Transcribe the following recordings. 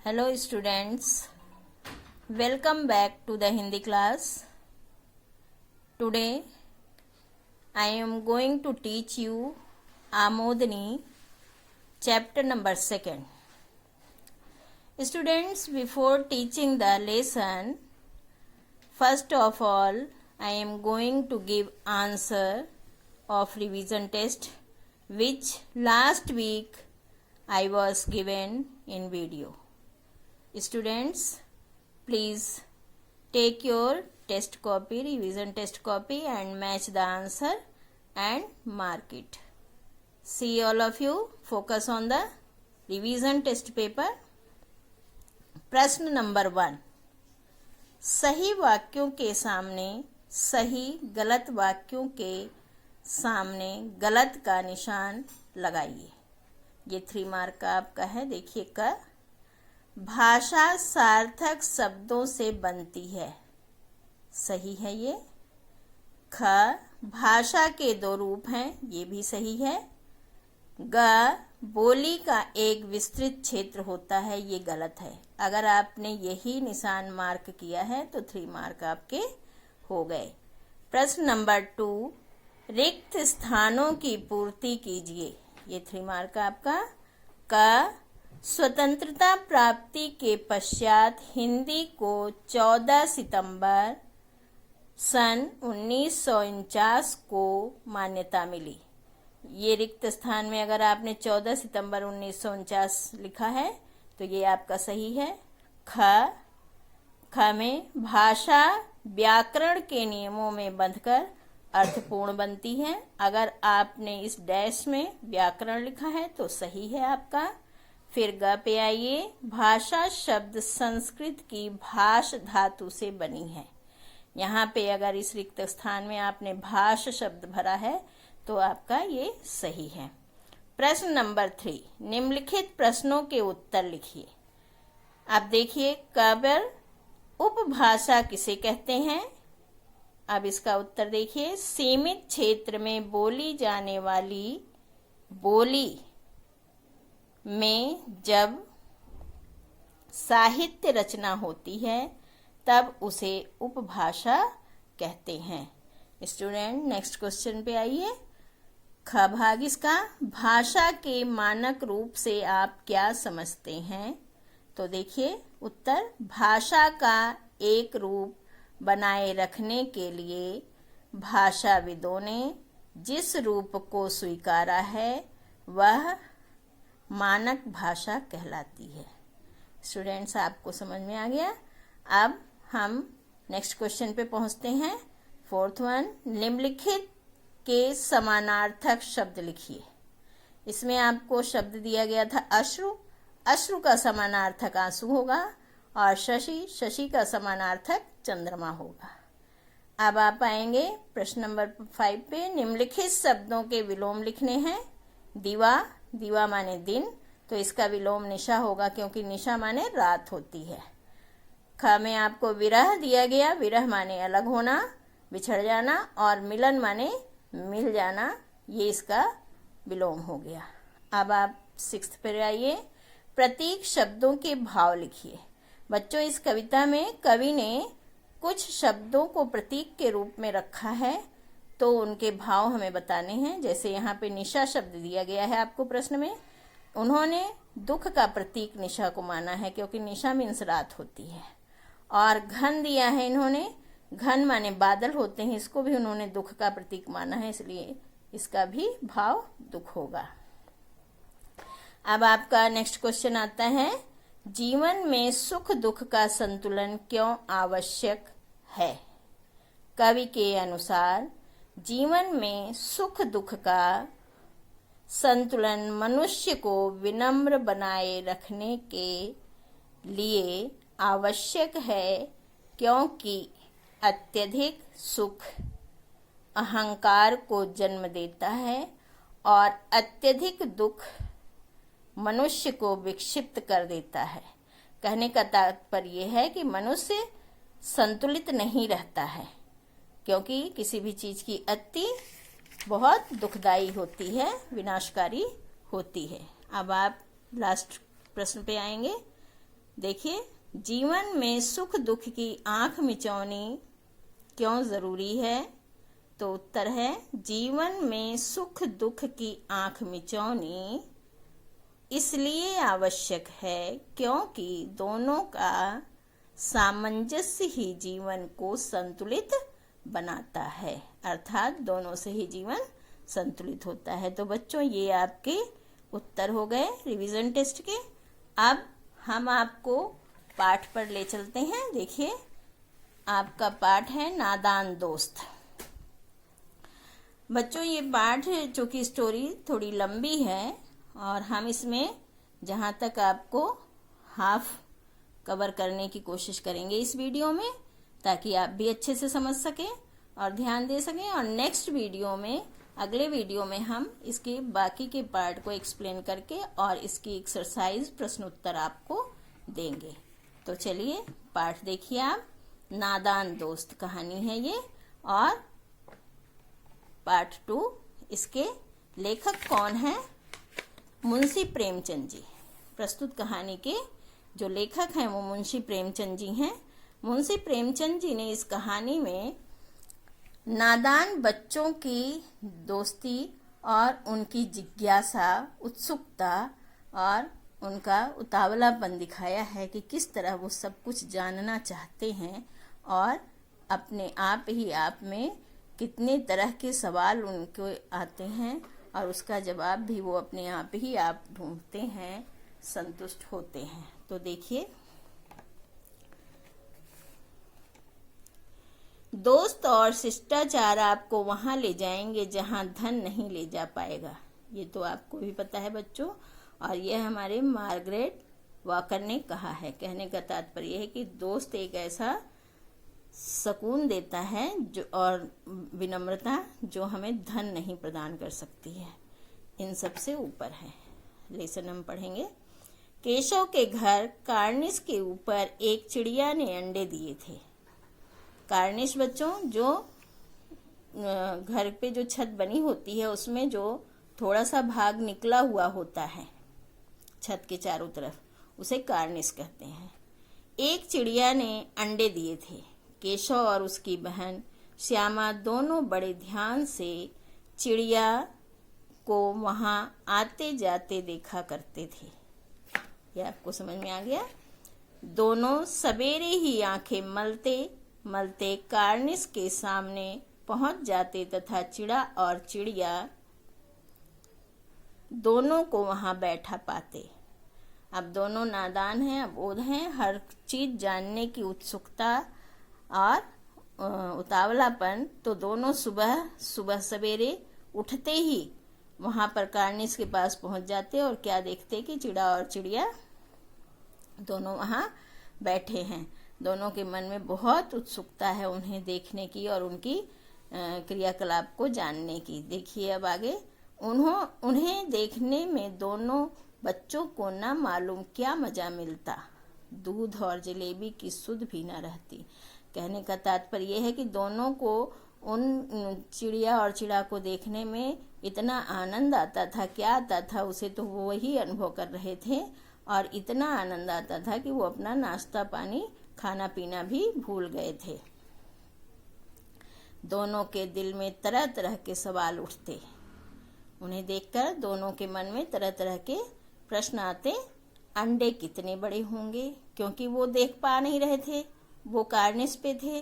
Hello students, welcome back to the Hindi class. Today I am going to teach you Amodani chapter number 2. Students, before teaching the lesson, first of all I am going to give answer of revision test which last week I was given in video. Students, please take your test copy, revision test copy and match the answer and mark it. See all of you, focus on the revision test paper. प्रश्न number 1, सही वाक्यों के सामने सही, गलत वाक्यों के सामने गलत का निशान लगाइए। ये 3 मार्क का आपका है। देखिए क, भाषा सार्थक शब्दों से बनती है, सही है ये। ख, भाषा के 2 रूप हैं, ये भी सही है। ग, बोली का एक विस्तृत क्षेत्र होता है, ये गलत है। अगर आपने यही निशान मार्क किया है तो 3 मार्क आपके हो गए। प्रश्न नंबर 2, रिक्त स्थानों की पूर्ति कीजिए। ये 3 मार्क आपका। क, स्वतंत्रता प्राप्ति के पश्चात हिंदी को 14 सितंबर सन 1949 को मान्यता मिली। ये रिक्त स्थान में अगर आपने 14 सितंबर 1949 लिखा है तो ये आपका सही है। ख में भाषा व्याकरण के नियमों में बंधकर अर्थपूर्ण बनती है। अगर आपने इस डैश में व्याकरण लिखा है तो सही है आपका। फिर ग पे आइए, भाषा शब्द संस्कृत की भाष धातु से बनी है। यहाँ पे अगर इस रिक्त स्थान में आपने भाष शब्द भरा है तो आपका ये सही है। प्रश्न नंबर 3, निम्नलिखित प्रश्नों के उत्तर लिखिए। अब देखिए, कबर उपभाषा किसे कहते हैं? अब इसका उत्तर देखिए, सीमित क्षेत्र में बोली जाने वाली बोली में जब साहित्य रचना होती है तब उसे उपभाषा कहते हैं। स्टूडेंट, नेक्स्ट क्वेश्चन पे आइए। ख भाग इसका, भाषा के मानक रूप से आप क्या समझते हैं? तो देखिए उत्तर, भाषा का एक रूप बनाए रखने के लिए भाषाविदों ने जिस रूप को स्वीकारा है वह मानक भाषा कहलाती है। स्टूडेंट्स, आपको समझ में आ गया। अब हम नेक्स्ट क्वेश्चन पे पहुंचते हैं। 4th वन, निम्नलिखित के समानार्थक शब्द लिखिए। इसमें आपको शब्द दिया गया था अश्रु, अश्रु का समानार्थक आंसू होगा, और शशि, शशि का समानार्थक चंद्रमा होगा। अब आप आएंगे प्रश्न नंबर 5 पे। निम्नलिखित शब्दों के विलोम लिखने हैं। दिवा, दिवा माने दिन, तो इसका विलोम निशा होगा क्योंकि निशा माने रात होती है। ख में आपको विरह दिया गया, विरह माने अलग होना, बिछड़ जाना, और मिलन माने मिल जाना, ये इसका विलोम हो गया। अब आप 6th पर आइए। प्रतीक शब्दों के भाव लिखिए। बच्चों, इस कविता में कवि ने कुछ शब्दों को प्रतीक के रूप में रखा है तो उनके भाव हमें बताने हैं। जैसे यहाँ पे निशा शब्द दिया गया है आपको प्रश्न में, उन्होंने दुख का प्रतीक निशा को माना है क्योंकि निशा मीन्स रात होती है। और घन दिया है इन्होंने, घन माने बादल होते हैं, इसको भी उन्होंने दुख का प्रतीक माना है, इसलिए इसका भी भाव दुख होगा। अब आपका नेक्स्ट क्वेश्चन आता है, जीवन में सुख दुख का संतुलन क्यों आवश्यक है? कवि के अनुसार जीवन में सुख दुख का संतुलन मनुष्य को विनम्र बनाए रखने के लिए आवश्यक है, क्योंकि अत्यधिक सुख अहंकार को जन्म देता है और अत्यधिक दुख मनुष्य को विक्षिप्त कर देता है। कहने का तात्पर्य है कि मनुष्य संतुलित नहीं रहता है, क्योंकि किसी भी चीज की अति बहुत दुखदाई होती है, विनाशकारी होती है। अब आप लास्ट प्रश्न पे आएंगे। देखिए, जीवन में सुख दुख की आंख मिचौनी क्यों जरूरी है? तो उत्तर है, जीवन में सुख दुख की आंख मिचौनी इसलिए आवश्यक है क्योंकि दोनों का सामंजस्य ही जीवन को संतुलित बनाता है, अर्थात दोनों से ही जीवन संतुलित होता है। तो बच्चों, ये आपके उत्तर हो गए रिवीजन टेस्ट के। अब हम आपको पाठ पर ले चलते हैं। देखिए, आपका पाठ है नादान दोस्त। बच्चों, ये पाठ चूंकि स्टोरी थोड़ी लंबी है और हम इसमें जहाँ तक आपको हाफ कवर करने की कोशिश करेंगे इस वीडियो में, ताकि आप भी अच्छे से समझ सकें और ध्यान दे सकें। और नेक्स्ट वीडियो में, अगले वीडियो में हम इसके बाकी के पार्ट को एक्सप्लेन करके और इसकी एक्सरसाइज प्रश्न उत्तर आपको देंगे। तो चलिए पाठ देखिए आप। नादान दोस्त कहानी है ये, और पार्ट 2। इसके लेखक कौन है? मुंशी प्रेमचंद जी। प्रस्तुत कहानी के जो लेखक हैं वो मुंशी प्रेमचंद जी हैं। मुंशी प्रेमचंद जी ने इस कहानी में नादान बच्चों की दोस्ती और उनकी जिज्ञासा, उत्सुकता और उनका उतावलापन दिखाया है कि किस तरह वो सब कुछ जानना चाहते हैं और अपने आप ही आप में कितने तरह के सवाल उनको आते हैं और उसका जवाब भी वो अपने आप ही आप ढूंढते हैं, संतुष्ट होते हैं। तो देखिए, दोस्त और शिष्टाचार आपको वहां ले जाएंगे जहां धन नहीं ले जा पाएगा। ये तो आपको भी पता है बच्चों, और यह हमारे मार्गरेट वॉकर ने कहा है। कहने का तात्पर्य है कि दोस्त एक ऐसा सुकून देता है जो, और विनम्रता जो हमें धन नहीं प्रदान कर सकती है, इन सब से ऊपर है। लेसन हम पढ़ेंगे। केशव के घर कार्निस के ऊपर एक चिड़िया ने अंडे दिए थे। कार्निस बच्चों, जो घर पे जो छत बनी होती है उसमें जो थोड़ा सा भाग निकला हुआ होता है छत के चारों तरफ, उसे कार्निस कहते हैं। एक चिड़िया ने अंडे दिए थे। केशव और उसकी बहन श्यामा दोनों बड़े ध्यान से चिड़िया को वहां आते जाते देखा करते थे। यह आपको समझ में आ गया? दोनों सवेरे ही आंखें मलते मलते कार्निस के सामने पहुंच जाते तथा चिड़ा और चिड़िया दोनों को वहां बैठा पाते। अब दोनों नादान हैं, अबोध हैं, हर चीज जानने की उत्सुकता और उतावलापन। तो दोनों सुबह सवेरे उठते ही वहां पर कार्निस के पास पहुंच जाते और क्या देखते कि चिड़ा और चिड़िया दोनों वहां बैठे हैं। दोनों के मन में बहुत उत्सुकता है उन्हें देखने की और उनकी क्रियाकलाप को जानने की। देखिए अब आगे। उन्हें देखने में दोनों बच्चों को न मालूम क्या मजा मिलता, दूध और जलेबी की सुध भी न रहती। कहने का तात्पर्य यह है कि दोनों को उन चिड़िया और चिड़ा को देखने में इतना आनंद आता था, क्या आता था उसे तो वो ही अनुभव कर रहे थे, और इतना आनंद आता था कि वो अपना नाश्ता पानी खाना पीना भी भूल गए थे। दोनों के दिल में तरह तरह के सवाल उठते। उन्हें देखकर दोनों के मन में तरह तरह के प्रश्न आते। अंडे कितने बड़े होंगे, क्योंकि वो देख पा नहीं रहे थे, वो कार्निस पे थे,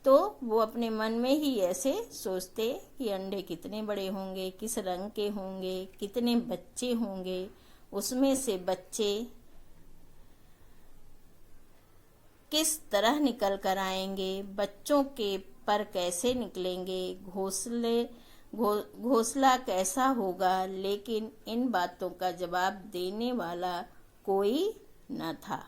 तो वो अपने मन में ही ऐसे सोचते कि अंडे कितने बड़े होंगे, किस रंग के होंगे, कितने बच्चे होंगे, उसमें से बच्चे किस तरह निकल कर आएंगे, बच्चों के पर कैसे निकलेंगे, घोंसला कैसा होगा। लेकिन इन बातों का जवाब देने वाला कोई न था।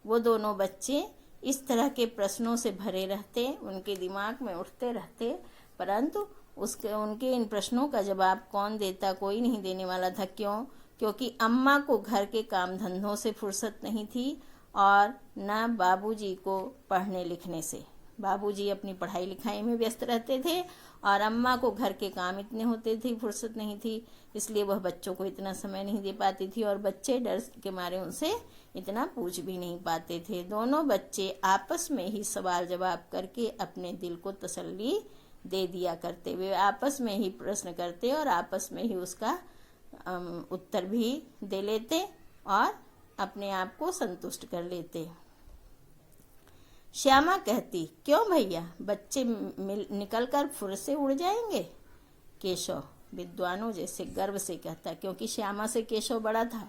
वो दोनों बच्चे इस तरह के प्रश्नों से भरे रहते, उनके दिमाग में उठते रहते, परंतु उनके इन प्रश्नों का जवाब कौन देता? कोई नहीं देने वाला था। क्यों? क्योंकि अम्मा को घर के काम धंधों से फुर्सत नहीं थी और न बाबूजी को पढ़ने लिखने से। बाबूजी अपनी पढ़ाई लिखाई में व्यस्त रहते थे और अम्मा को घर के काम इतने होते थे, फुर्सत नहीं थी, इसलिए वह बच्चों को इतना समय नहीं दे पाती थी और बच्चे डर के मारे उनसे इतना पूछ भी नहीं पाते थे। दोनों बच्चे आपस में ही सवाल जवाब करके अपने दिल को तसल्ली दे दिया करते। वे आपस में ही प्रश्न करते और आपस में ही उसका उत्तर भी दे लेते और अपने आप को संतुष्ट कर लेते। श्यामा कहती, क्यों भैया, बच्चे निकल कर फुर से उड़ जाएंगे? केशव विद्वानों जैसे गर्व से कहता, क्योंकि श्यामा से केशव बड़ा था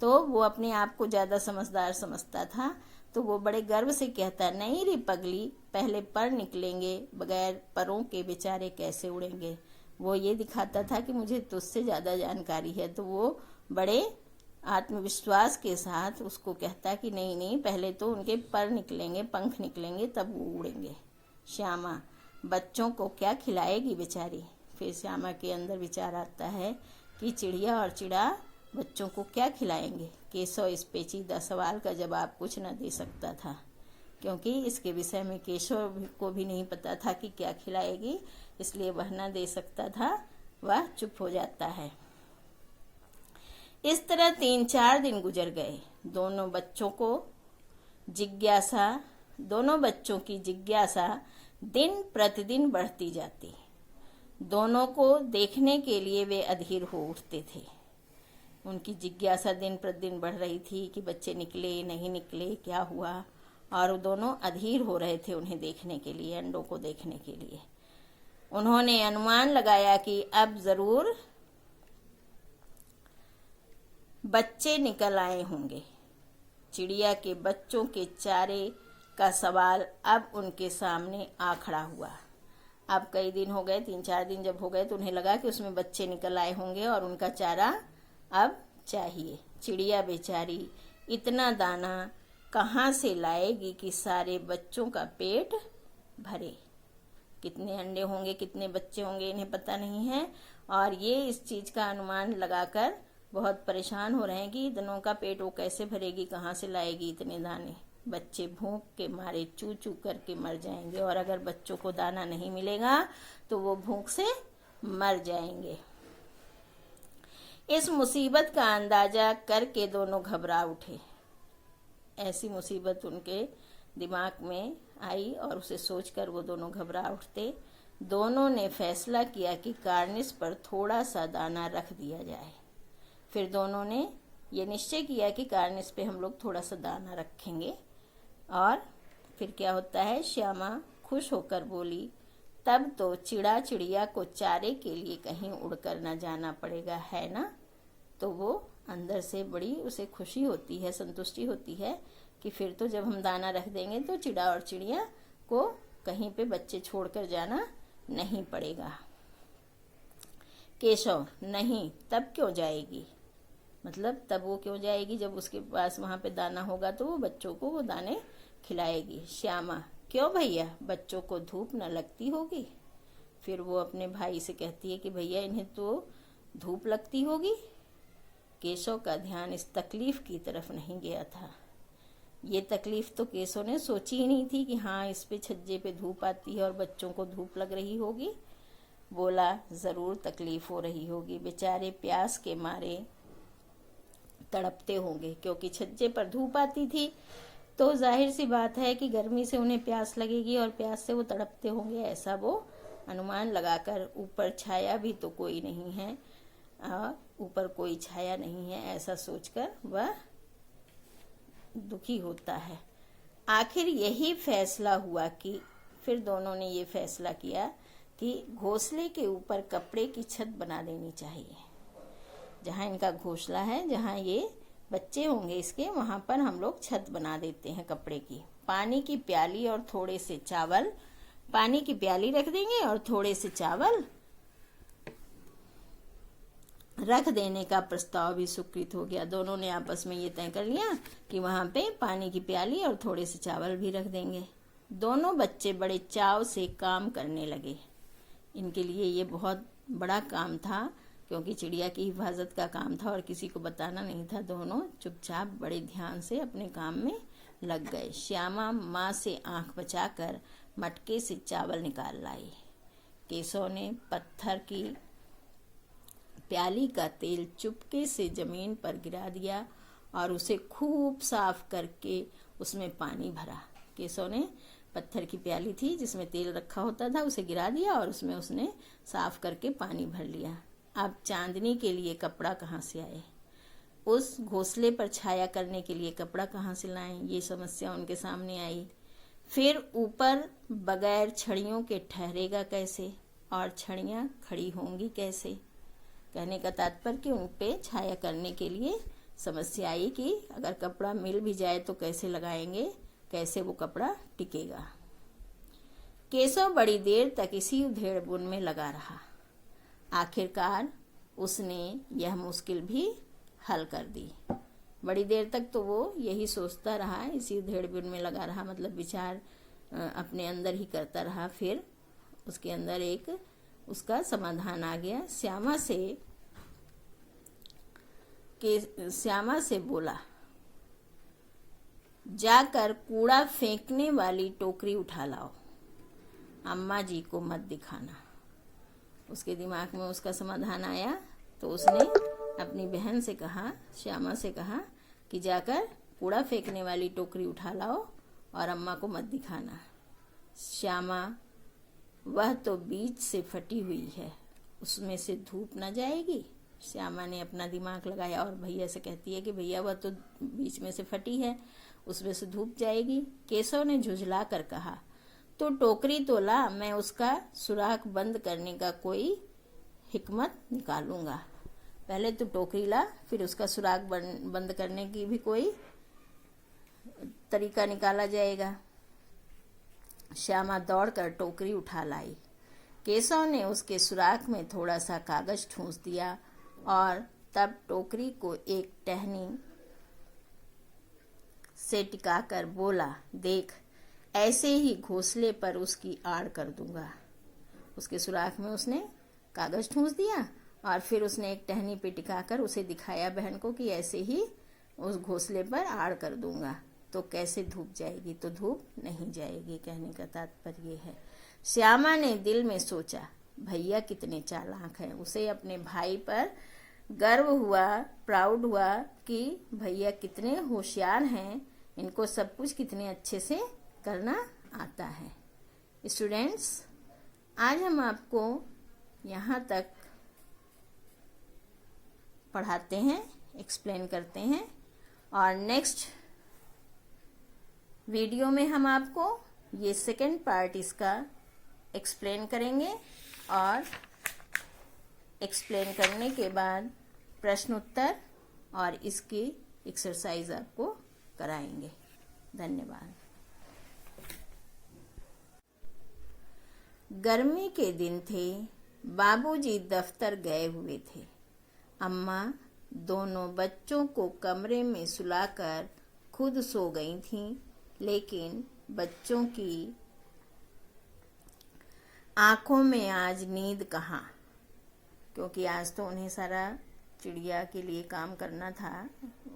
तो वो अपने आप को ज़्यादा समझदार समझता था, तो वो बड़े गर्व से कहता, नहीं रे पगली, पहले पर निकलेंगे, बगैर परों के बेचारे कैसे उड़ेंगे। वो ये दिखाता था कि मुझे तुझसे ज़्यादा जानकारी है, तो वो बड़े आत्मविश्वास के साथ उसको कहता कि नहीं नहीं, पहले तो उनके पर निकलेंगे, पंख निकलेंगे, तब वो उड़ेंगे। श्यामा बच्चों को क्या खिलाएगी बेचारी। फिर श्यामा के अंदर विचार आता है कि चिड़िया और चिड़ा बच्चों को क्या खिलाएंगे। केशव इस पेचीदा सवाल का जवाब कुछ न दे सकता था, क्योंकि इसके विषय में केशव को भी नहीं पता था कि क्या खिलाएगी, इसलिए वह न दे सकता था, वह चुप हो जाता है। इस तरह 3-4 दिन गुजर गए। दोनों बच्चों की जिज्ञासा दिन प्रतिदिन बढ़ती जाती। दोनों को देखने के लिए वे अधीर हो उठते थे। उनकी जिज्ञासा दिन प्रतिदिन बढ़ रही थी कि बच्चे निकले नहीं निकले, क्या हुआ, और दोनों अधीर हो रहे थे उन्हें देखने के लिए, अंडों को देखने के लिए। उन्होंने अनुमान लगाया कि अब जरूर बच्चे निकल आए होंगे। चिड़िया के बच्चों के चारे का सवाल अब उनके सामने आ खड़ा हुआ। अब कई दिन हो गए, 3-4 दिन जब हो गए तो उन्हें लगा कि उसमें बच्चे निकल आए होंगे और उनका चारा अब चाहिए। चिड़िया बेचारी इतना दाना कहाँ से लाएगी कि सारे बच्चों का पेट भरे। कितने अंडे होंगे, कितने बच्चे होंगे, इन्हें पता नहीं है, और ये इस चीज़ का अनुमान लगाकर बहुत परेशान हो रहे हैं कि इतनों का पेट वो कैसे भरेगी, कहाँ से लाएगी इतने दाने। बच्चे भूख के मारे चू चू करके मर जाएंगे, और अगर बच्चों को दाना नहीं मिलेगा तो वो भूख से मर जाएंगे। इस मुसीबत का अंदाजा करके दोनों घबरा उठे। ऐसी मुसीबत उनके दिमाग में आई और उसे सोचकर वो दोनों घबरा उठते। दोनों ने फैसला किया कि कार्निस पर थोड़ा सा दाना रख दिया जाए। फिर दोनों ने ये निश्चय किया कि कार्निस पे हम लोग थोड़ा सा दाना रखेंगे। और फिर क्या होता है, श्यामा खुश होकर बोली, तब तो चिड़िया को चारे के लिए कहीं उड़कर न जाना पड़ेगा, है ना। तो वो अंदर से बड़ी उसे खुशी होती है, संतुष्टि होती है कि फिर तो जब हम दाना रख देंगे तो चिड़ा और चिड़िया को कहीं पे बच्चे छोड़कर जाना नहीं पड़ेगा। केशव, नहीं, तब क्यों जाएगी, मतलब तब वो क्यों जाएगी, जब उसके पास वहाँ पे दाना होगा तो वो बच्चों को वो दाने खिलाएगी। श्यामा, क्यों भैया, बच्चों को धूप न लगती होगी। फिर वो अपने भाई से कहती है कि भैया इन्हें तो धूप लगती होगी। केशव का ध्यान इस तकलीफ की तरफ नहीं गया था। ये तकलीफ तो केशव ने सोची ही नहीं थी कि हाँ इस पे छज्जे पे धूप आती है और बच्चों को धूप लग रही होगी। बोला, जरूर तकलीफ हो रही होगी, बेचारे प्यास के मारे तड़पते होंगे, क्योंकि छज्जे पर धूप आती थी तो जाहिर सी बात है कि गर्मी से उन्हें प्यास लगेगी और प्यास से वो तड़पते होंगे। ऐसा वो अनुमान लगाकर, ऊपर छाया भी तो कोई नहीं है, ऊपर कोई छाया नहीं है, ऐसा सोचकर वह दुखी होता है। आखिर यही फैसला हुआ कि फिर दोनों ने ये फैसला किया कि घोंसले के ऊपर कपड़े की छत बना देनी चाहिए। जहाँ इनका घोंसला है, जहाँ ये बच्चे होंगे इसके, वहाँ पर हम लोग छत बना देते हैं कपड़े की। पानी की प्याली और थोड़े से चावल, पानी की प्याली रख देंगे और थोड़े से चावल रख देने का प्रस्ताव भी स्वीकृत हो गया। दोनों ने आपस में ये तय कर लिया कि वहाँ पे पानी की प्याली और थोड़े से चावल भी रख देंगे। दोनों बच्चे बड़े चाव से काम करने लगे। इनके लिए ये बहुत बड़ा काम था, क्योंकि चिड़िया की हिफाजत का काम था और किसी को बताना नहीं था। दोनों चुपचाप बड़े ध्यान से अपने काम में लग गए। श्यामा माँ से आंख बचाकर मटके से चावल निकाल लाई। केशव ने पत्थर की प्याली का तेल चुपके से जमीन पर गिरा दिया और उसे खूब साफ करके उसमें पानी भरा। केशव ने पत्थर की प्याली थी जिसमें तेल रखा होता था, उसे गिरा दिया और उसमें उसने साफ करके पानी भर लिया। अब चांदनी के लिए कपड़ा कहाँ से आए? उस घोंसले पर छाया करने के लिए कपड़ा कहाँ से लाएं? ये समस्या उनके सामने आई। फिर ऊपर बगैर छड़ियों के ठहरेगा कैसे और छड़ियाँ खड़ी होंगी कैसे? कहने का तात्पर्य कि उन पे छाया करने के लिए समस्या आई कि अगर कपड़ा मिल भी जाए तो कैसे लगाएंगे, कैसे वो कपड़ा टिकेगा। केशव बड़ी देर तक इसी उधेड़-बुन में लगा रहा। आखिरकार उसने यह मुश्किल भी हल कर दी। बड़ी देर तक तो वो यही सोचता रहा, इसी उधेड़-बुन में लगा रहा, मतलब विचार अपने अंदर ही करता रहा। फिर उसके अंदर एक उसका समाधान आ गया। श्यामा से बोला, जाकर कूड़ा फेंकने वाली टोकरी उठा लाओ, अम्मा जी को मत दिखाना। उसके दिमाग में उसका समाधान आया तो उसने अपनी बहन से कहा, श्यामा से कहा कि जाकर कूड़ा फेंकने वाली टोकरी उठा लाओ और अम्मा को मत दिखाना। श्यामा, वह तो बीच से फटी हुई है, उसमें से धूप न जाएगी? श्यामा ने अपना दिमाग लगाया और भैया से कहती है कि भैया वह तो बीच में से फटी है, उसमें से धूप जाएगी। केशव ने झुझला कर कहा, तो टोकरी तो ला, मैं उसका सुराख बंद करने का कोई हिकमत निकालूंगा। पहले तो टोकरी ला, फिर उसका सुराख बंद करने की भी कोई तरीका निकाला जाएगा। श्यामा दौड़कर टोकरी उठा लाई। केशव ने उसके सुराख में थोड़ा सा कागज ठूंस दिया और तब टोकरी को एक टहनी से टिकाकर बोला, देख, ऐसे ही घोंसले पर उसकी आड़ कर दूंगा। उसके सुराख में उसने कागज ठूंस दिया और फिर उसने एक टहनी पे टिकाकर उसे दिखाया बहन को कि ऐसे ही उस घोंसले पर आड़ कर दूंगा। तो कैसे धूप जाएगी? तो धूप नहीं जाएगी। कहने का तात्पर्य है, श्यामा ने दिल में सोचा, भैया कितने चालाक हैं। उसे अपने भाई पर गर्व हुआ, प्राउड हुआ कि भैया कितने होशियार हैं, इनको सब कुछ कितने अच्छे से करना आता है। स्टूडेंट्स, आज हम आपको यहाँ तक पढ़ाते हैं, एक्सप्लेन करते हैं और नेक्स्ट वीडियो में हम आपको ये सेकेंड पार्ट इसका एक्सप्लेन करेंगे और एक्सप्लेन करने के बाद प्रश्न उत्तर और इसकी एक्सरसाइज आपको कराएंगे। धन्यवाद। गर्मी के दिन थे, बाबूजी दफ्तर गए हुए थे। अम्मा दोनों बच्चों को कमरे में सुलाकर खुद सो गई थीं, लेकिन बच्चों की आंखों में आज नींद कहाँ, क्योंकि आज तो उन्हें सारा चिड़िया के लिए काम करना था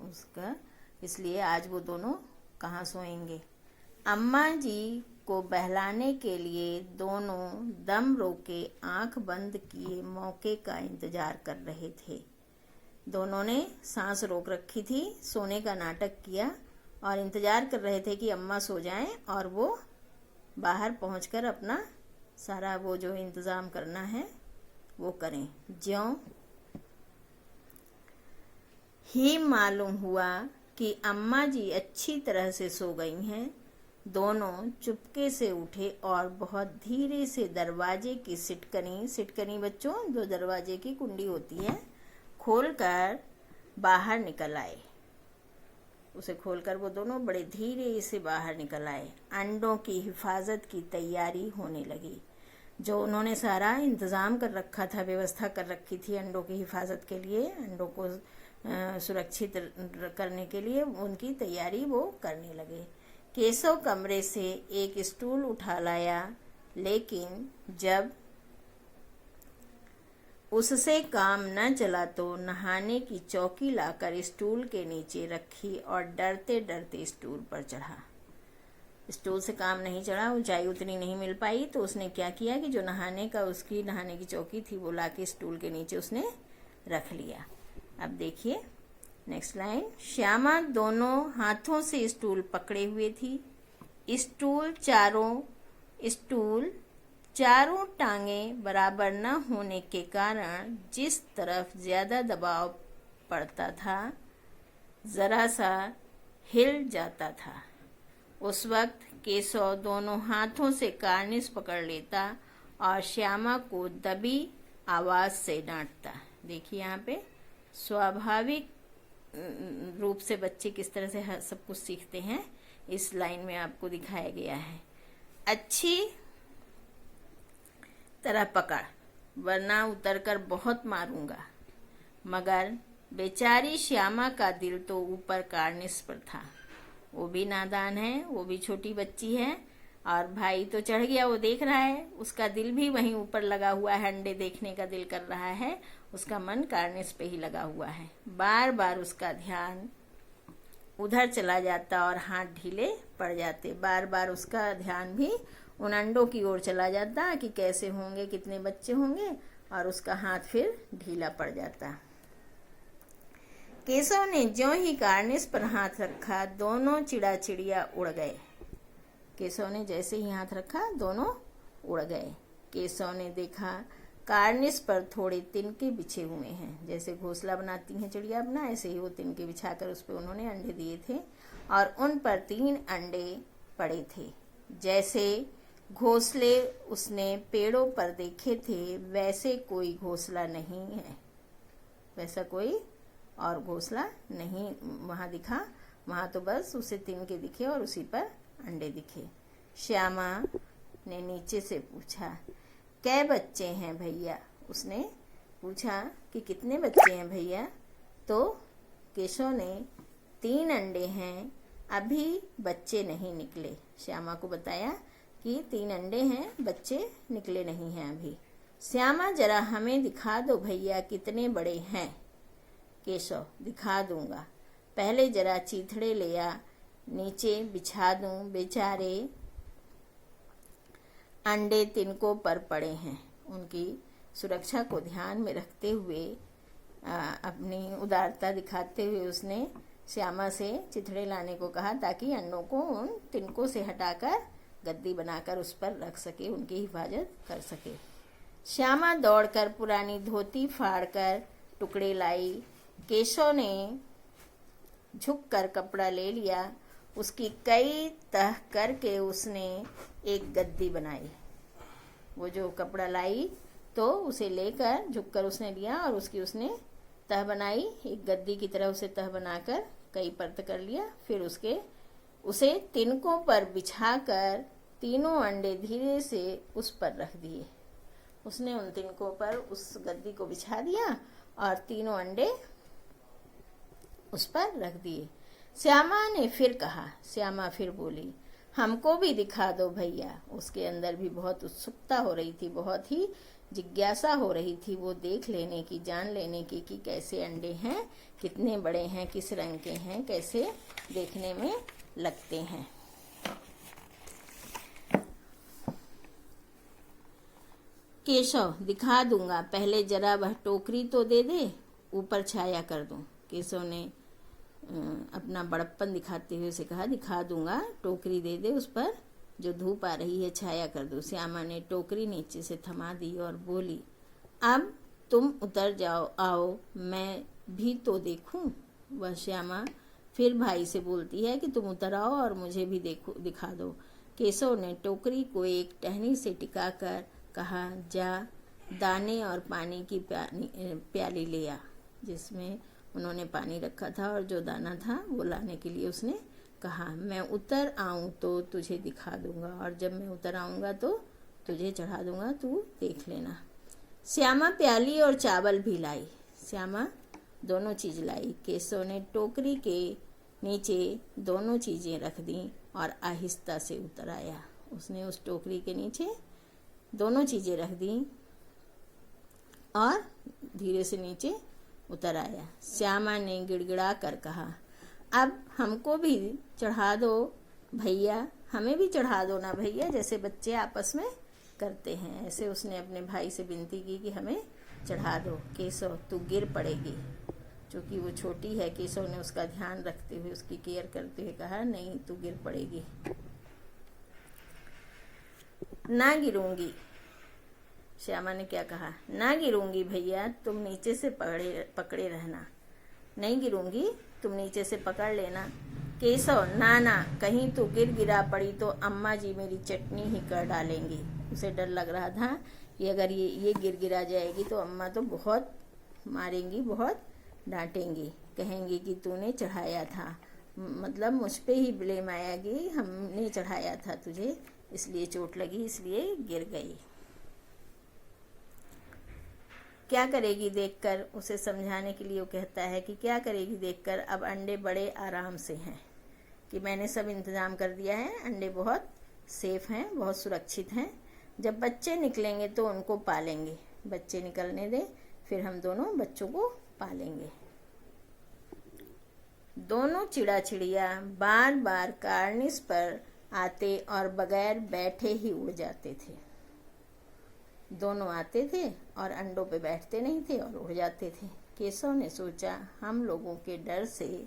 उसका, इसलिए आज वो दोनों कहाँ सोएंगे। अम्मा जी को बहलाने के लिए दोनों दम रोके आंख बंद किए मौके का इंतजार कर रहे थे। दोनों ने सांस रोक रखी थी, सोने का नाटक किया और इंतजार कर रहे थे कि अम्मा सो जाएं और वो बाहर पहुंचकर अपना सारा वो जो इंतज़ाम करना है वो करें। ज्यों ही मालूम हुआ कि अम्मा जी अच्छी तरह से सो गई हैं, दोनों चुपके से उठे और बहुत धीरे से दरवाजे की सिटकनी बच्चों जो दरवाजे की कुंडी होती है खोलकर बाहर निकल आए। उसे खोलकर वो दोनों बड़े धीरे से बाहर निकल आए। अंडों की हिफाजत की तैयारी होने लगी। जो उन्होंने सारा इंतज़ाम कर रखा था, व्यवस्था कर रखी थी अंडों की हिफाजत के लिए, अंडों को सुरक्षित करने के लिए उनकी तैयारी वो करने लगे। केशव कमरे से एक स्टूल उठा लाया, लेकिन जब उससे काम न चला तो नहाने की चौकी लाकर स्टूल के नीचे रखी और डरते डरते स्टूल पर चढ़ा। स्टूल से काम नहीं चढ़ा, ऊंचाई उतनी नहीं मिल पाई, तो उसने क्या किया कि जो उसकी नहाने की चौकी थी वो लाके स्टूल के नीचे उसने रख लिया। अब देखिए नेक्स्ट लाइन। श्यामा दोनों हाथों से स्टूल पकड़े हुए थी। स्टूल चारों टांगें बराबर न होने के कारण जिस तरफ ज्यादा दबाव पड़ता था जरा सा हिल जाता था। उस वक्त केशव दोनों हाथों से कार्निस पकड़ लेता और श्यामा को दबी आवाज से डांटता। देखिए यहाँ पे स्वाभाविक रूप से बच्चे किस तरह से सब कुछ सीखते हैं, इस लाइन में आपको दिखाया गया है। अच्छी तरह पकड़, वरना उतरकर बहुत मारूंगा। मगर बेचारी श्यामा का दिल तो ऊपर कार्निस पर था। वो भी नादान है, वो भी छोटी बच्ची है, और भाई तो चढ़ गया, वो देख रहा है, उसका दिल भी वहीं ऊपर लगा हुआ है, अंडे देखने का दिल कर रहा है, उसका मन कार्निस पे ही लगा हुआ है। बार बार उसका ध्यान उधर चला जाता और हाथ ढीले पड़ जाते। बार बार उसका ध्यान भी उन अंडों की ओर चला जाता कि कैसे होंगे, कितने बच्चे होंगे, और उसका हाथ फिर ढीला पड़ जाता। केशव ने ज्यों ही कार्निस पर हाथ रखा दोनों चिड़िया उड़ गए। केशव ने जैसे ही हाथ रखा दोनों उड़ गए। केशव ने देखा कार्निस पर थोड़े तिनके बिछे हुए हैं। जैसे घोंसला बनाती हैं चिड़िया अपना, ऐसे ही वो तिनके बिछाकर उस पर उन्होंने अंडे दिए थे और उन पर 3 अंडे पड़े थे। जैसे घोंसले उसने पेड़ों पर देखे थे वैसे कोई घोंसला नहीं है, वैसा कोई और घोंसला नहीं वहां दिखा। वहां तो बस उसे तिनके दिखे और उसी पर अंडे दिखे। श्यामा ने नीचे से पूछा, कै बच्चे हैं भैया? उसने पूछा कि कितने बच्चे हैं भैया? तो केशव ने 3 अंडे हैं, अभी बच्चे नहीं निकले। श्यामा को बताया कि 3 अंडे हैं, बच्चे निकले नहीं हैं अभी। श्यामा जरा हमें दिखा दो भैया कितने बड़े हैं। केशव, दिखा दूंगा, पहले जरा चीथड़े ले आ, नीचे बिछा दूं, बेचारे अंडे तिनकों पर पड़े हैं। उनकी सुरक्षा को ध्यान में रखते हुए अपनी उदारता दिखाते हुए उसने श्यामा से चिथड़े लाने को कहा ताकि अंडों को उन तिनकों से हटाकर गद्दी बनाकर उस पर रख सके, उनकी हिफाजत कर सके। श्यामा दौड़कर पुरानी धोती फाड़कर टुकड़े लाई। केशव ने झुककर कपड़ा ले लिया, उसकी कई तह करके उसने एक गद्दी बनाई। वो जो कपड़ा लाई तो उसे लेकर झुककर उसने लिया और उसकी उसने तह बनाई, एक गद्दी की तरह उसे तह बनाकर कई परत कर लिया। फिर उसे तिनकों पर बिछाकर तीनों अंडे धीरे से उस पर रख दिए। उसने उन तिनकों पर उस गद्दी को बिछा दिया और तीनों अंडे उस पर रख दिए। श्यामा ने फिर कहा, श्यामा फिर बोली, हमको भी दिखा दो भैया। उसके अंदर भी बहुत उत्सुकता हो रही थी, बहुत ही जिज्ञासा हो रही थी, वो देख लेने की, जान लेने की कि कैसे अंडे हैं, कितने बड़े हैं, किस रंग के हैं, कैसे देखने में लगते हैं। केशव, दिखा दूंगा, पहले जरा वह टोकरी तो दे दे, ऊपर छाया कर दूं। केशव ने अपना बड़प्पन दिखाते हुए उसे कहा, दिखा दूंगा, टोकरी दे दे, उस पर जो धूप आ रही है छाया कर दो। श्यामा ने टोकरी नीचे से थमा दी और बोली, अब तुम उतर जाओ, आओ मैं भी तो देखूं। वह श्यामा फिर भाई से बोलती है कि तुम उतर आओ और मुझे भी दिखा दो। केशव ने टोकरी को एक टहनी से टिकाकर कहा, जा दाने और पानी की प्याली ले आ। जिसमें उन्होंने पानी रखा था और जो दाना था वो लाने के लिए उसने कहा, मैं उतर आऊं तो तुझे दिखा दूंगा और जब मैं उतर आऊंगा तो तुझे चढ़ा दूंगा, तू देख लेना। श्यामा प्याली और चावल भी लाई। श्यामा दोनों चीज लाई। केशव ने टोकरी के नीचे दोनों चीजें रख दी और आहिस्ता से उतर आया। उसने उस टोकरी के नीचे दोनों चीजें रख दी और धीरे से नीचे उतर आया। श्यामा ने गिड़गिड़ा कर कहा, अब हमको भी चढ़ा दो भैया, हमें भी चढ़ा दो ना भैया, जैसे बच्चे आपस में करते हैं। ऐसे उसने अपने भाई से विनती की कि हमें चढ़ा दो। केशव, तू गिर पड़ेगी। चूँकि वो छोटी है, केशव ने उसका ध्यान रखते हुए, उसकी केयर करते हुए कहा, नहीं तू गिर पड़ेगी। ना गिरूंगी। श्यामा ने क्या कहा? ना गिरूंगी भैया, तुम नीचे से पकड़े रहना। नहीं गिरूंगी, तुम नीचे से पकड़ लेना। केशव, ना, कहीं तू गिरा पड़ी तो अम्मा जी मेरी चटनी ही कर डालेंगी। उसे डर लग रहा था कि अगर ये गिरा जाएगी तो अम्मा तो बहुत मारेंगी, बहुत डांटेंगी, कहेंगी कि तूने चढ़ाया था, मतलब मुझ पे ही ब्लेम आया कि हमने चढ़ाया था तुझे, इसलिए चोट लगी, इसलिए गिर गई। क्या करेगी देखकर? उसे समझाने के लिए वो कहता है कि क्या करेगी देखकर, अब अंडे बड़े आराम से हैं, कि मैंने सब इंतज़ाम कर दिया है, अंडे बहुत सेफ हैं, बहुत सुरक्षित हैं। जब बच्चे निकलेंगे तो उनको पालेंगे, बच्चे निकलने दे, फिर हम दोनों बच्चों को पालेंगे। दोनों चिड़ा चिड़िया बार बार कार्निस पर आते और बगैर बैठे ही उड़ जाते थे। दोनों आते थे और अंडों पे बैठते नहीं थे और उड़ जाते थे। केशव ने सोचा, हम लोगों के डर से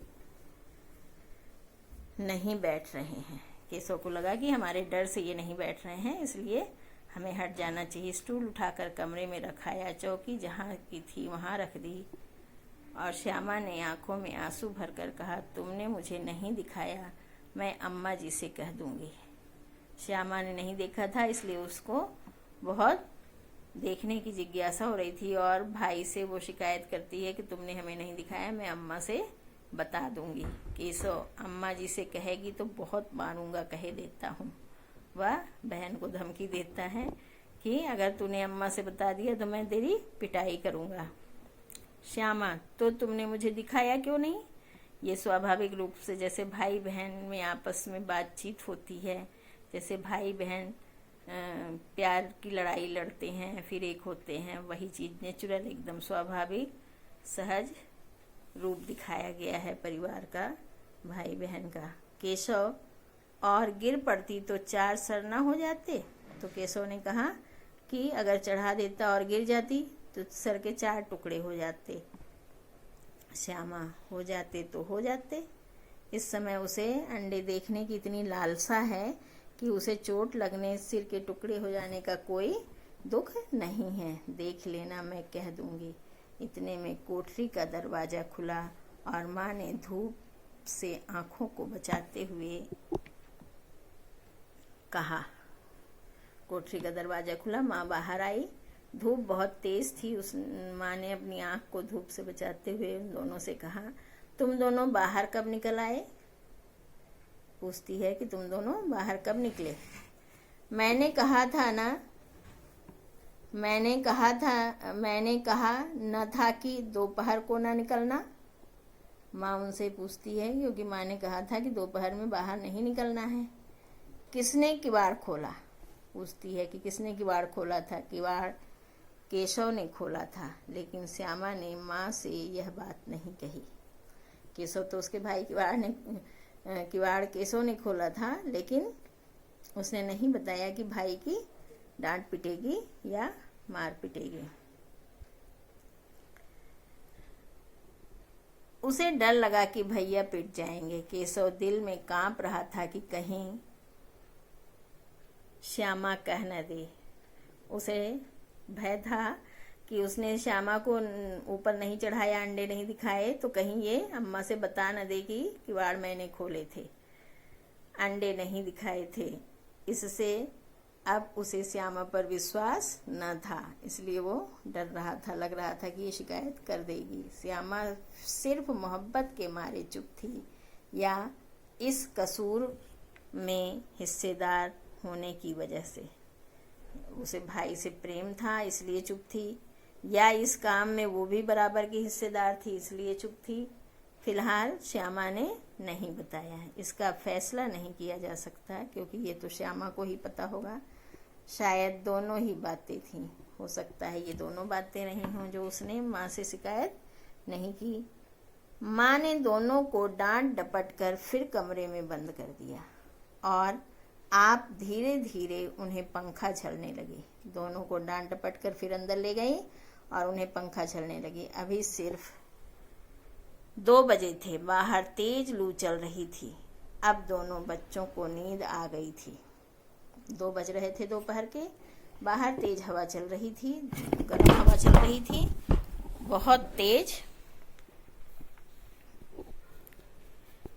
नहीं बैठ रहे हैं। केशव को लगा कि हमारे डर से ये नहीं बैठ रहे हैं, इसलिए हमें हट जाना चाहिए। स्टूल उठाकर कमरे में रखाया, चौकी जहाँ की थी वहाँ रख दी, और श्यामा ने आंखों में आंसू भरकर कहा, तुमने मुझे नहीं दिखाया, मैं अम्मा जी से कह दूंगी। श्यामा ने नहीं देखा था, इसलिए उसको बहुत देखने की जिज्ञासा हो रही थी, और भाई से वो शिकायत करती है कि तुमने हमें नहीं दिखाया, मैं अम्मा से बता दूंगी। केशव, अम्मा जी से कहेगी तो बहुत मारूंगा, कहे देता हूँ। वह बहन को धमकी देता है कि अगर तूने अम्मा से बता दिया तो मैं तेरी पिटाई करूँगा। श्यामा, तो तुमने मुझे दिखाया क्यों नहीं? ये स्वाभाविक रूप से जैसे भाई बहन में आपस में बातचीत होती है, जैसे भाई बहन प्यार की लड़ाई लड़ते हैं फिर एक होते हैं, वही चीज़ नेचुरल, एकदम स्वाभाविक सहज रूप दिखाया गया है परिवार का, भाई बहन का। केशव, और गिर पड़ती तो 4 सर ना हो जाते? तो केशव ने कहा कि अगर चढ़ा देता और गिर जाती तो सर के 4 टुकड़े हो जाते। श्यामा, हो जाते तो हो जाते। इस समय उसे अंडे देखने की इतनी लालसा है कि उसे चोट लगने, सिर के टुकड़े हो जाने का कोई दुख नहीं है। देख लेना, मैं कह दूंगी। इतने में कोठरी का दरवाज़ा खुला और माँ ने धूप से आंखों को बचाते हुए कहा। कोठरी का दरवाज़ा खुला, माँ बाहर आई। धूप बहुत तेज़ थी। उस माँ ने अपनी आँख को धूप से बचाते हुए उन दोनों से कहा, तुम दोनों बाहर कब निकल आए? पूछती है कि तुम दोनों बाहर कब निकले? मैंने कहा न था कि दोपहर को ना निकलना। माँ उनसे पूछती है क्योंकि माँ ने कहा था कि दोपहर में बाहर नहीं निकलना है। किसने किवाड़ खोला? पूछती है कि किसने किवाड़ खोला था? किवाड़ केशव ने खोला था, लेकिन श्यामा ने माँ से यह बात नहीं कही। केशव तो उसके भाई किवाड़ केशव ने खोला था, लेकिन उसने नहीं बताया कि भाई की डांट पिटेगी या मार पिटेगी। उसे डर लगा कि भैया पिट जाएंगे। केशव दिल में कांप रहा था कि कहीं श्यामा कह न दे। उसे भय था कि उसने श्यामा को ऊपर नहीं चढ़ाया, अंडे नहीं दिखाए, तो कहीं ये अम्मा से बता न दे कि किवाड़ मैंने खोले थे, अंडे नहीं दिखाए थे। इससे अब उसे श्यामा पर विश्वास न था, इसलिए वो डर रहा था, लग रहा था कि ये शिकायत कर देगी। श्यामा सिर्फ मोहब्बत के मारे चुप थी, या इस कसूर में हिस्सेदार होने की वजह से। उसे भाई से प्रेम था इसलिए चुप थी, या इस काम में वो भी बराबर की हिस्सेदार थी इसलिए चुप थी। फिलहाल श्यामा ने नहीं बताया है। इसका फैसला नहीं किया जा सकता क्योंकि ये तो श्यामा को ही पता होगा। शायद दोनों ही बातें थीं। हो सकता है ये दोनों बातें रही हों जो उसने माँ से शिकायत नहीं की। माँ ने दोनों को डांट डपट कर फिर कमरे में बंद कर दिया और आप धीरे धीरे उन्हें पंखा झलने लगी। दोनों को डांट डपट कर फिर अंदर ले गई और उन्हें पंखा झलने लगी। अभी सिर्फ 2 बजे थे, बाहर तेज लू चल रही थी। अब दोनों बच्चों को नींद आ गई थी। 2 बज रहे थे दोपहर के, बाहर तेज हवा चल रही थी, गर्म हवा चल रही थी, बहुत तेज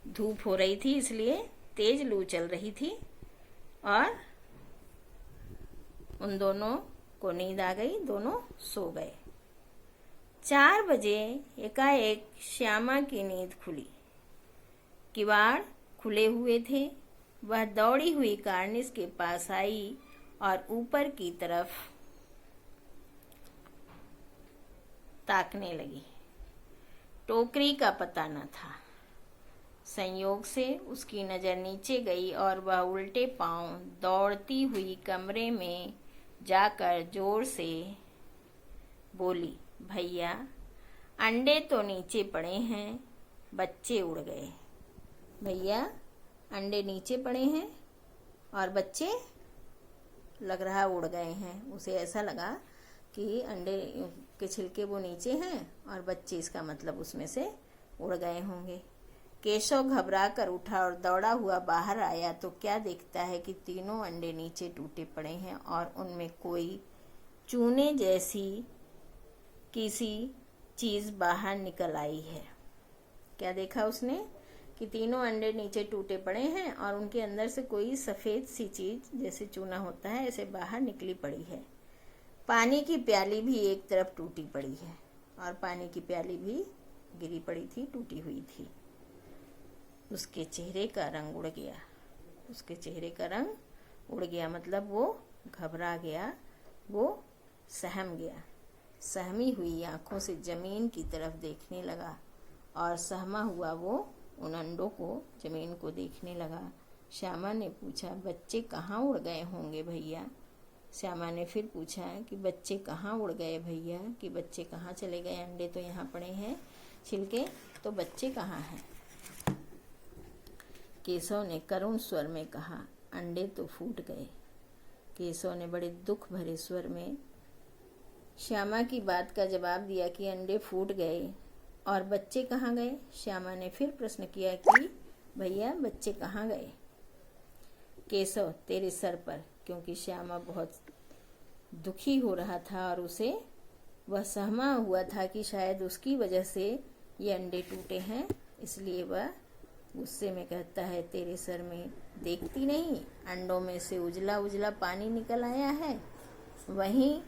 धूप हो रही थी, इसलिए तेज लू चल रही थी और उन दोनों को नींद आ गई, दोनों सो गए। 4 बजे एकाएक श्यामा की नींद खुली। किवाड़ खुले हुए थे। वह दौड़ी हुई कार्निस के पास आई और ऊपर की तरफ ताकने लगी। टोकरी का पता न था। संयोग से उसकी नजर नीचे गई और वह उल्टे पांव दौड़ती हुई कमरे में जाकर जोर से बोली, भैया, अंडे तो नीचे पड़े हैं, बच्चे उड़ गए। भैया, अंडे नीचे पड़े हैं और बच्चे लग रहा उड़ गए हैं। उसे ऐसा लगा कि अंडे के छिलके वो नीचे हैं और बच्चे, इसका मतलब उसमें से उड़ गए होंगे। केशव घबरा कर उठा और दौड़ा हुआ बाहर आया तो क्या देखता है कि तीनों अंडे नीचे टूटे पड़े हैं और उनमें कोई चूने जैसी किसी चीज बाहर निकल आई है। क्या देखा उसने कि तीनों अंडे नीचे टूटे पड़े हैं और उनके अंदर से कोई सफेद सी चीज जैसे चूना होता है ऐसे बाहर निकली पड़ी है। पानी की प्याली भी एक तरफ टूटी पड़ी है और पानी की प्याली भी गिरी पड़ी थी, टूटी हुई थी। उसके चेहरे का रंग उड़ गया। उसके चेहरे का रंग उड़ गया मतलब वो घबरा गया, वो सहम गया। सहमी हुई आंखों से जमीन की तरफ देखने लगा और सहमा हुआ वो उन अंडों को, जमीन को देखने लगा। श्यामा ने पूछा, बच्चे कहाँ उड़ गए होंगे भैया? श्यामा ने फिर पूछा कि बच्चे कहाँ उड़ गए भैया, कि बच्चे कहाँ चले गए? अंडे तो यहाँ पड़े हैं छिलके, तो बच्चे कहाँ हैं? केशव ने करुण स्वर में कहा, अंडे तो फूट गए। केशव ने बड़े दुख भरे स्वर में श्यामा की बात का जवाब दिया कि अंडे फूट गए। और बच्चे कहाँ गए? श्यामा ने फिर प्रश्न किया कि भैया, बच्चे कहाँ गए? केशव, तेरे सर पर, क्योंकि श्यामा बहुत दुखी हो रहा था और उसे वह सहमा हुआ था कि शायद उसकी वजह से ये अंडे टूटे हैं, इसलिए वह गुस्से में कहता है, तेरे सर में देखती नहीं, अंडों में से उजला उजला पानी निकल आया है। वहीं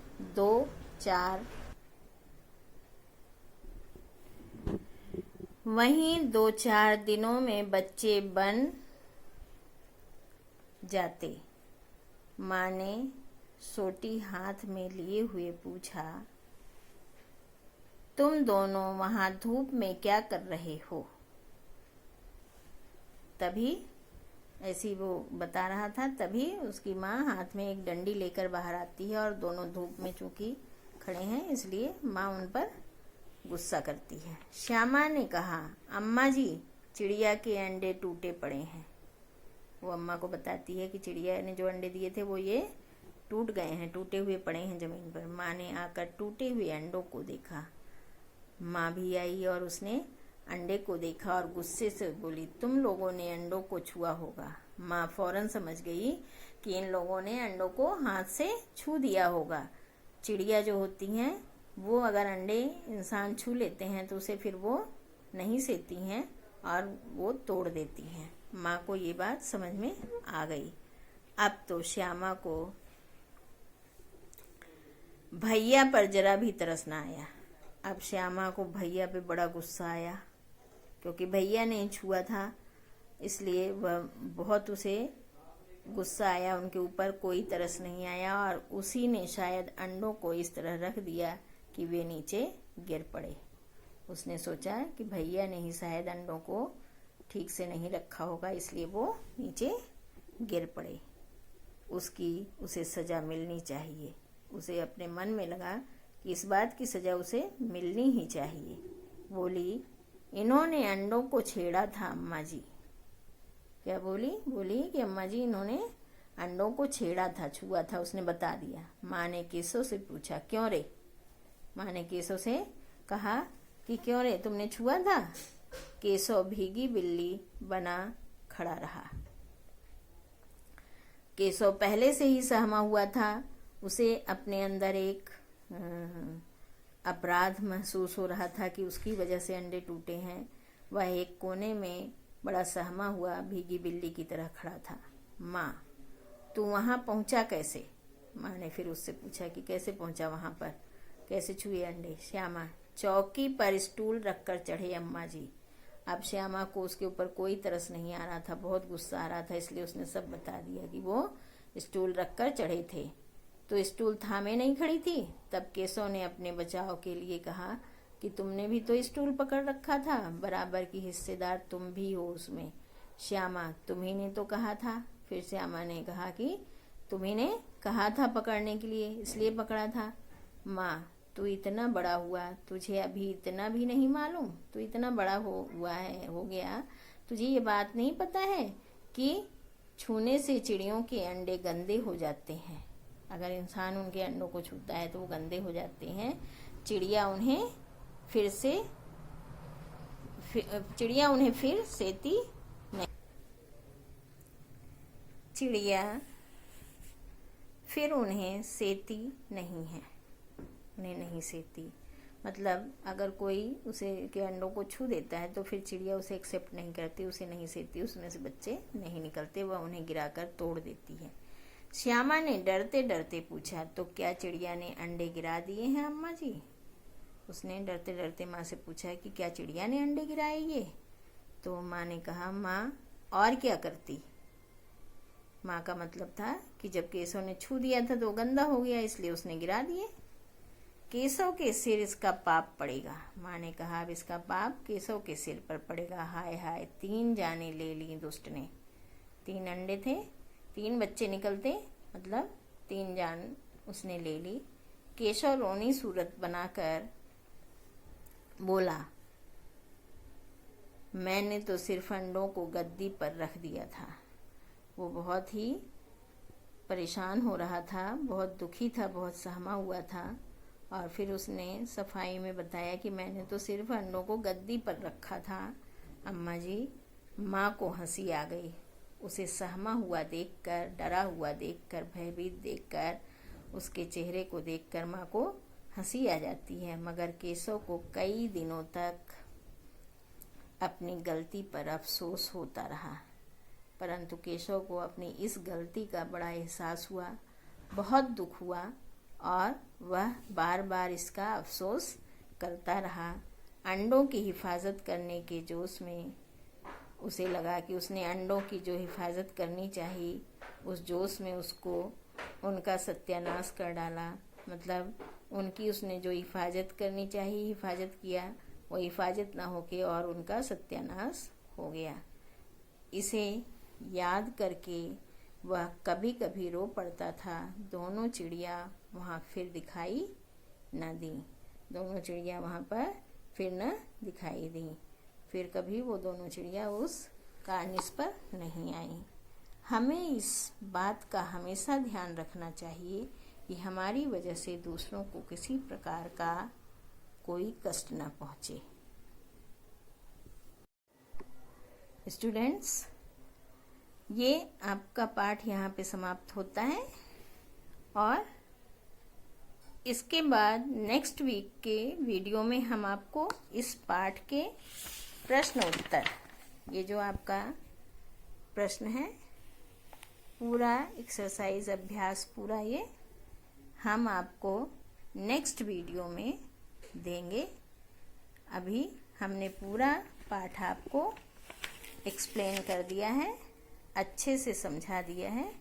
2-4 दिनों में बच्चे बन जाते। माँ ने सोटी हाथ में लिए हुए पूछा, तुम दोनों वहां धूप में क्या कर रहे हो? तभी, ऐसी वो बता रहा था, तभी उसकी माँ हाथ में एक डंडी लेकर बाहर आती है और दोनों धूप में चूंकि खड़े हैं इसलिए माँ उन पर गुस्सा करती है। श्यामा ने कहा, अम्मा जी, चिड़िया के अंडे टूटे पड़े हैं। वो अम्मा को बताती है कि चिड़िया ने जो अंडे दिए थे वो ये टूट गए हैं, टूटे हुए पड़े हैं जमीन पर। माँ ने आकर टूटे हुए अंडों को देखा। माँ भी आई और उसने अंडे को देखा और गुस्से से बोली, तुम लोगों ने अंडों को छुआ होगा। माँ फौरन समझ गई कि इन लोगों ने अंडों को हाथ से छू दिया होगा। चिड़िया जो होती हैं वो अगर अंडे इंसान छू लेते हैं तो उसे फिर वो नहीं सेती हैं और वो तोड़ देती हैं। माँ को ये बात समझ में आ गई। अब तो श्यामा को भैया पर जरा भी तरस ना आया। अब श्यामा को भैया पे बड़ा गुस्सा आया, क्योंकि भैया ने छुआ था इसलिए वह बहुत उसे गुस्सा आया। उनके ऊपर कोई तरस नहीं आया और उसी ने शायद अंडों को इस तरह रख दिया कि वे नीचे गिर पड़े। उसने सोचा कि भैया ने ही शायद अंडों को ठीक से नहीं रखा होगा इसलिए वो नीचे गिर पड़े। उसे सजा मिलनी चाहिए। उसे अपने मन में लगा कि इस बात की सजा उसे मिलनी ही चाहिए। बोली, इन्होंने अंडों को छेड़ा था अम्मा जी। क्या बोली? बोली कि अम्मा जी इन्होंने अंडों को छेड़ा था, छुआ था, उसने बता दिया। माँ ने केशव से पूछा, क्यों रे? माँ ने केशव से कहा कि क्यों रे, तुमने छुआ था? केशव भीगी बिल्ली बना खड़ा रहा। केशव पहले से ही सहमा हुआ था। उसे अपने अंदर एक अपराध महसूस हो रहा था कि उसकी वजह से अंडे टूटे हैं। वह एक कोने में बड़ा सहमा हुआ भीगी बिल्ली की तरह खड़ा था। माँ, तू वहाँ पहुँचा कैसे? माँ ने फिर उससे पूछा कि कैसे पहुँचा वहाँ पर, कैसे छुए अंडे? श्यामा, चौकी पर स्टूल रखकर चढ़े अम्मा जी। अब श्यामा को उसके ऊपर कोई तरस नहीं आ रहा था, बहुत गुस्सा आ रहा था, इसलिए उसने सब बता दिया कि वो स्टूल रखकर चढ़े थे। तो स्टूल थामे नहीं खड़ी थी। तब केशव ने अपने बचाव के लिए कहा कि तुमने भी तो स्टूल पकड़ रखा था, बराबर की हिस्सेदार तुम भी हो उसमें। श्यामा, तुम्ही ने तो कहा था। फिर श्यामा ने कहा कि तुम्ही ने कहा था पकड़ने के लिए, इसलिए पकड़ा था। माँ, तू इतना बड़ा हुआ, तुझे अभी इतना भी नहीं मालूम? तू इतना बड़ा हो गया, तुझे ये बात नहीं पता है कि छूने से चिड़ियों के अंडे गंदे हो जाते हैं। अगर इंसान उनके अंडों को छूता है तो वो गंदे हो जाते हैं। चिड़िया उन्हें फिर सेती नहीं। चिड़िया फिर उन्हें सेती नहीं है, उन्हें नहीं सेती। मतलब अगर कोई उसे के अंडों को छू देता है तो फिर चिड़िया उसे एक्सेप्ट नहीं करती, उसे नहीं सेती, उसमें से बच्चे नहीं निकलते, वह उन्हें गिराकर तोड़ देती है। श्यामा ने डरते डरते पूछा, तो क्या चिड़िया ने अंडे गिरा दिए हैं अम्मा जी? उसने डरते डरते माँ से पूछा कि क्या चिड़िया ने अंडे गिराए ये? तो माँ ने कहा, माँ और क्या करती? माँ का मतलब था कि जब केशव ने छू दिया था तो गंदा हो गया, इसलिए उसने गिरा दिए। केशव के सिर इसका पाप पड़ेगा। माँ ने कहा, अब इसका पाप केशव के सिर पर पड़ेगा। हाय हाय, 3 जाने ले ली दुष्ट ने। 3 अंडे थे, 3 बच्चे निकलते, मतलब 3 जान उसने ले ली। केशव रोनी सूरत बनाकर बोला, मैंने तो सिर्फ अंडों को गद्दी पर रख दिया था। वो बहुत ही परेशान हो रहा था, बहुत दुखी था, बहुत सहमा हुआ था। और फिर उसने सफाई में बताया कि मैंने तो सिर्फ अंडों को गद्दी पर रखा था अम्मा जी। माँ को हंसी आ गई। उसे सहमा हुआ देखकर, डरा हुआ देखकर, भयभीत देखकर, उसके चेहरे को देखकर माँ को हंसी आ जाती है। मगर केशव को कई दिनों तक अपनी गलती पर अफसोस होता रहा। परंतु केशव को अपनी इस गलती का बड़ा एहसास हुआ, बहुत दुख हुआ और वह बार बार इसका अफसोस करता रहा। अंडों की हिफाजत करने के जोश में उसे लगा कि उसने अंडों की जो हिफाजत करनी चाहिए, उस जोश में उसको उनका सत्यानाश कर डाला। मतलब उनकी उसने जो हिफाजत करनी चाहिए हिफाजत किया, वो हिफाजत ना होके और उनका सत्यानाश हो गया। इसे याद करके वह कभी कभी रो पड़ता था। दोनों चिड़िया वहाँ फिर दिखाई न दी। दोनों चिड़िया वहाँ पर फिर न दिखाई दी। फिर कभी वो दोनों चिड़िया उस कार्निस पर नहीं आई। हमें इस बात का हमेशा ध्यान रखना चाहिए कि हमारी वजह से दूसरों को किसी प्रकार का कोई कष्ट न पहुँचे। स्टूडेंट्स, ये आपका पाठ यहाँ पे समाप्त होता है और इसके बाद नेक्स्ट वीक के वीडियो में हम आपको इस पाठ के प्रश्न उत्तर, ये जो आपका प्रश्न है, पूरा एक्सरसाइज अभ्यास पूरा ये हम आपको नेक्स्ट वीडियो में देंगे। अभी हमने पूरा पाठ आपको एक्सप्लेन कर दिया है, अच्छे से समझा दिया है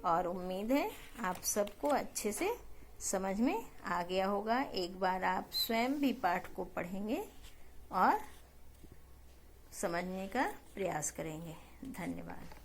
और उम्मीद है आप सबको अच्छे से समझ में आ गया होगा। एक बार आप स्वयं भी पाठ को पढ़ेंगे और समझने का प्रयास करेंगे। धन्यवाद।